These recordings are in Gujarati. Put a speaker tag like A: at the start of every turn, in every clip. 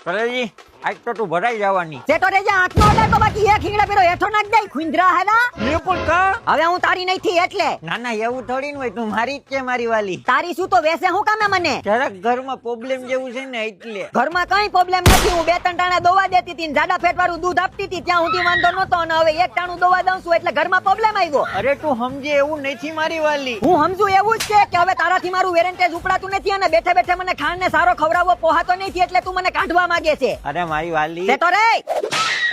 A: કલેજી આજ તો તું ભરાઈ જવાની.
B: સેટો રે જા આંખનો અડાર તો બાકી એક હીંગડા પેલો હેઠો નાખ દે ખુંદરા હેલા.
A: મે પણ કા?
B: હવે હું તારી નહીં થી એટલે.
A: ના ના એવું થોડી ન હોય, તું મારી જ છે મારી વાલી.
B: તારી શું તો વેસે હું કામે મને?
A: જરાક ઘરમાં પ્રોબ્લેમ જેવું છે ને એટલે.
B: ઘરમાં કઈ પ્રોબ્લેમ નથી. હું 2-3 ટાણા દવા દેતી હતી ને જાડા ફેટ વાળું દૂધ આપતી હતી ત્યાં સુધી વાંધો નતો, અને હવે એક ટાણું દવા દઉં છું એટલે ઘરમાં પ્રોબ્લેમ આવ્યો.
A: અરે તું સમજે એવું નથી મારી વાલી.
B: હું સમજુ એવું જ છે કે હવે તારાથી મારું વેરેન્ટેજ ઉપડાતું નથી અને બેઠે બેઠે મને ખાંડ ને સારો ખવડાવવો પોહાતો નથી એટલે તું મને કાઢવા માંગે છે.
A: અરે મારી વાલી,
B: સેટો રે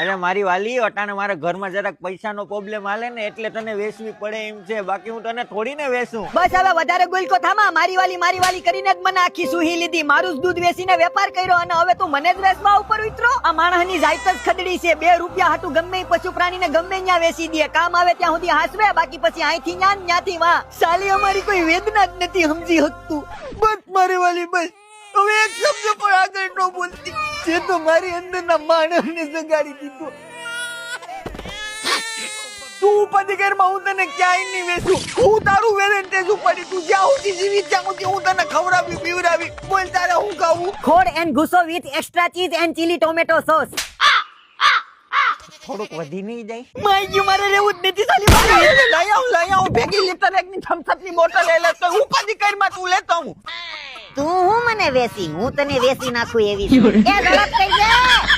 A: અરે મારી વાલી, અટાણે મારા ઘરમાં જરાક પૈસાનો પ્રોબ્લેમ હાલે ને એટલે તને વેચવી પડે એમ છે, બાકી હું તને થોડી ને વેચું.
B: બસ હવે વધારે ગુલકો થામા. મારી વાલી કરીને જ મને આખી સુહી લીધી. મારું જ દૂધ વેચીને વેપાર કર્યો અને હવે તું મને જ વેચવા ઉપર ઉતરો. આ માણસની જાત જ ખદડી છે. 2 રૂપિયા હાટું ગમે પશુ પ્રાણીને ગમે ત્યાં વેચી દે. કામ આવે ત્યાં સુધી હાસવે, બાકી પછી અહીંથી ન્યાથી વાહ. સાલી અમારી કોઈ વેદના જ નથી સમજી શકતું. બસ મારી વાલી બસ. હવે એક શબ્દ પણ આગળ ન બોલતી. જે તો મારી અંદરના માણસને જગાડી દીધો. તું ઉપાધિ ઘરમાં હું તને ક્યાંય નહીં વેચું. હું તારું વેરેન્ટેજ ઉપાડી. તું જ્યાં સુધી જીવી ત્યાં સુધી હું તને ખવડાવી પીવડાવી. બોલ તારે હું ખાવું? ખોડ એન્ડ ગુસો with extra cheese and chilli tomato sauce.
A: થોડુંક વધી નહીં જાય?
B: માય ગયું, મારે રહેવું જ નથી. સાલી લઈ આવું ભેગી લીટર એકની થમ્સઅપની બોટલ લઈ લે. તો ઉપાધિ ઘરમાં તું લેતો હું. તું હું મને વેસી, હું તને વેસી નાખું એવી. એ ઝડપ થઈ જાય.